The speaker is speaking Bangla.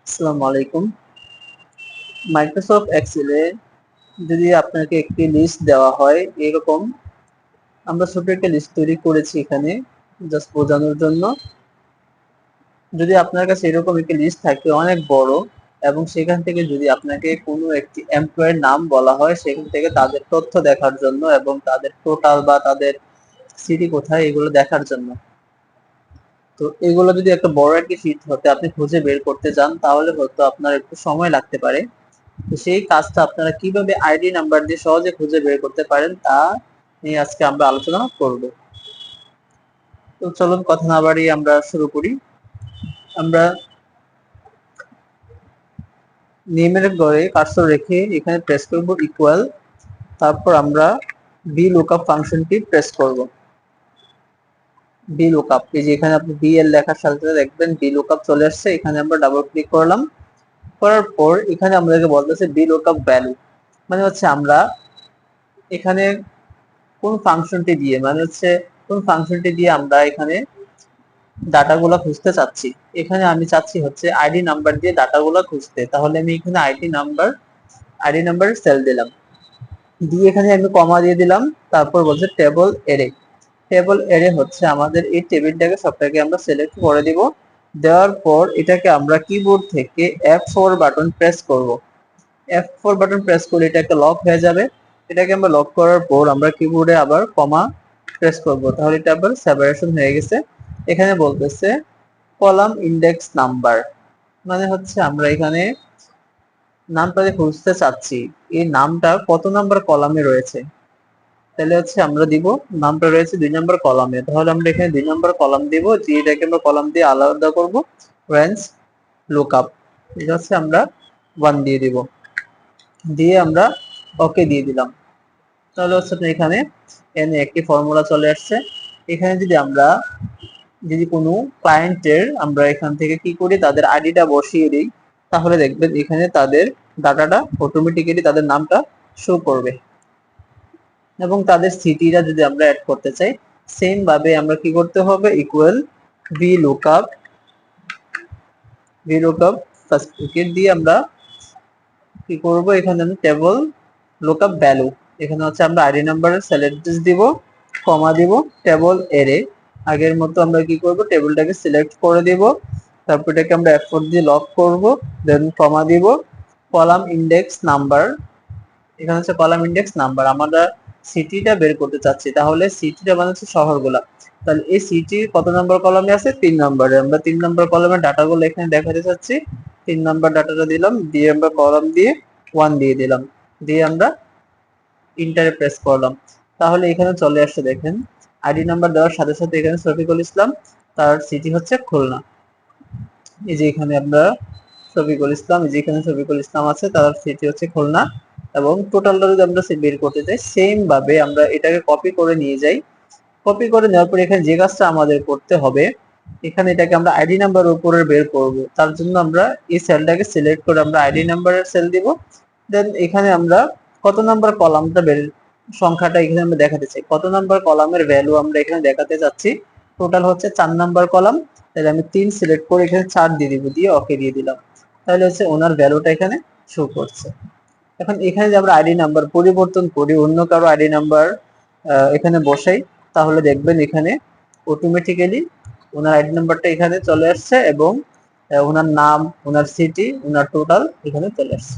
আসসালামু আলাইকুম। মাইক্রোসফট এক্সেলে যদি আপনাকে একটি লিস্ট দেওয়া হয় এরকম, আমরা ছোট একটা লিস্ট তৈরি করেছি এখানে জাস্ট বোঝানোর জন্য। যদি আপনার কাছে এরকম একটি লিস্ট থাকে অনেক বড়, এবং সেখান থেকে যদি আপনাকে কোনো একটি এমপ্লয়ের নাম বলা হয় সেখান থেকে তাদের তথ্য দেখার জন্য এবং তাদের টোটাল বা তাদের সিটি কোথায় এগুলো দেখার জন্য। তো এগুলো যদি একটা বড় একটি শীট হতে আপনি খুঁজে বের করতে চান তাহলে হয়তো আপনার একটু সময় লাগতে পারে। তো সেই কাজটা আপনারা কিভাবে আইডি নাম্বার দিয়ে সহজে খুঁজে বের করতে পারেন তা নিয়ে আজকে আমরা আলোচনা করব। তো চলুন কথা না বাড়িয়ে আমরা শুরু করি। আমরা নেমের ঘরে কার্সর রেখে এখানে প্রেস করব ইকুয়াল, তারপর আমরা বি লুকআপ ফাংশনটি প্রেস করব। বি লুকআপ, এই যে এখানে আপনি বি এর লেখার সাথে সাথে দেখবেন বি লুকআপ চলে আসছে। এখানে আমরা ডাবল ক্লিক করলাম, করার পর এখানে আমাদেরকে বলতেছে বি লুকআপ ভ্যালু, মানে হচ্ছে আমরা এখানে কোন ফাংশনটি দিয়ে আমরা এখানে ডাটাগুলো খুঁজতে চাচ্ছি। এখানে আমি চাচ্ছি হচ্ছে আইডি নাম্বার দিয়ে ডাটাগুলো খুঁজতে, তাহলে আমি এখানে আইডি নাম্বার সেল দিলাম, দিয়ে এখানে আমি কমা দিয়ে দিলাম। তারপর বলছে টেবল এরে হচ্ছে আমাদের এই টেবিলটাকে সবটাকে আমরা সিলেক্ট করে দিব। দেওয়ার পর এটাকে আমরা কিবোর্ড থেকে F4 বাটন প্রেস করব। F4 বাটন প্রেস করলে এটা একটা লক হয়ে যাবে। এটাকে আমরা লক করার পর আমরা কিবোর্ডে আবার কমা প্রেস করব, তাহলে এটা আবার সেপারেশন হয়ে গেছে। এখানে বলতেছে কলাম ইন্ডেক্স নাম্বার, মানে হচ্ছে আমরা এখানে নামটা যে খুঁজতে চাচ্ছি এই নামটা কত নাম্বার কলামে রয়েছে। তাহলে হচ্ছে আমরা দিব নামটা রয়েছে 2 নম্বর কলামে, তাহলে আমরা এখানে 2 নম্বর কলাম দিব, যে এটাকে আমরা কলাম দিয়ে আলাদা করব। রেঞ্জ লুকআপ, এটা হচ্ছে আমরা 1 দিয়ে দিব, দিয়ে আমরা ওকে দিয়ে দিলাম। তাহলে হচ্ছে এখানে এনে একটি ফর্মুলা চলে আসছে। এখানে যদি কোনো ক্লায়েন্টের আমরা এখান থেকে কি করি, তাদের আইডিটা বসিয়ে দিই, তাহলে দেখবেন এখানে তাদের ডাটাটা অটোমেটিক্যালি তাদের নামটা শো করবে। এবং তাদের সিটিটা যদি আমরা অ্যাড করতে চাই সেম ভাবে আমরা কি করতে হবে, equal V lookup first bracket দিয়ে আমরা কি করব, এখানে আমি টেবল লুকআপ ভ্যালু, এখানে হচ্ছে আমরা আইডি নাম্বারের সেল অ্যাড্রেস দিব, কমা দিব, টেবল এরে আগের মতো আমরা কি করব, টেবিলটাকে সিলেক্ট করে দিব, তারপর এটাকে আমরা F4 দিয়ে লক করব, দেন কমা দিব, কলাম ইন্ডেক্স নাম্বার, এখানে হচ্ছে কলাম ইন্ডেক্স নাম্বার, আমরা সিটিটা বের করতে চাচ্ছি, তাহলে সিটিটা মানে হচ্ছে শহরগুলা, তাহলে এই সিটি কত নম্বর কলামে আছে, 3 নম্বরে, আমরা 3 নম্বর কলামের ডাটাগুলো এখানে দেখাতে চাচ্ছি। 3 নম্বর ডাটাটা দিলাম, দিয়ে আমরা কলাম দিয়ে 1 দিয়ে দিলাম, দিয়ে আমরা ইন্টারে প্রেস করলাম। তাহলে এখানে চলে আসছে, দেখেন আইডি নাম্বার দেওয়ার সাথে সাথে এখানে শফিকুল ইসলাম, তার সিটি হচ্ছে খুলনা। এই যে এখানে আমরা শফিকুল ইসলাম, এই যে এখানে শফিকুল ইসলাম আছে, তার সিটি হচ্ছে খুলনা। এবং টোটালটা যদি আমরা বের করতে চাই সেম ভাবে আমরা এটাকে কপি করে নিয়ে যাই। কপি করে নেওয়ার পর এখানে যে কাজটা আমাদের করতে হবে, এখানে এটাকে আমরা আইডি নাম্বার উপরে বের করব, তার জন্য আমরা এই সেলটাকে সিলেক্ট করে আমরা আইডি নাম্বারের সেল দিব। দেন এখানে আমরা কত নাম্বার কলামটা সংখ্যাটা এখানে আমরা দেখাতে চাই, কত নাম্বার কলামের ভ্যালু আমরা এখানে দেখাতে চাচ্ছি। টোটাল হচ্ছে 4 নাম্বার কলাম, তাহলে আমি 3 সিলেক্ট করে এখানে 4 দিয়ে দিব, দিয়ে ওকে দিয়ে দিলাম, তাহলে হচ্ছে ওনার ভ্যালুটা এখানে শো করছে। এখন এখানে যে আমরা আইডি নাম্বার পরিবর্তন করি, অন্য কারো আইডি নাম্বার এখানে বসাই, তাহলে দেখবেন এখানে অটোমেটিক্যালি ওনার আইডি নাম্বারটা এখানে চলে আসছে এবং ওনার নাম, ওনার সিটি, ওনার টোটাল এখানে চলে আসছে।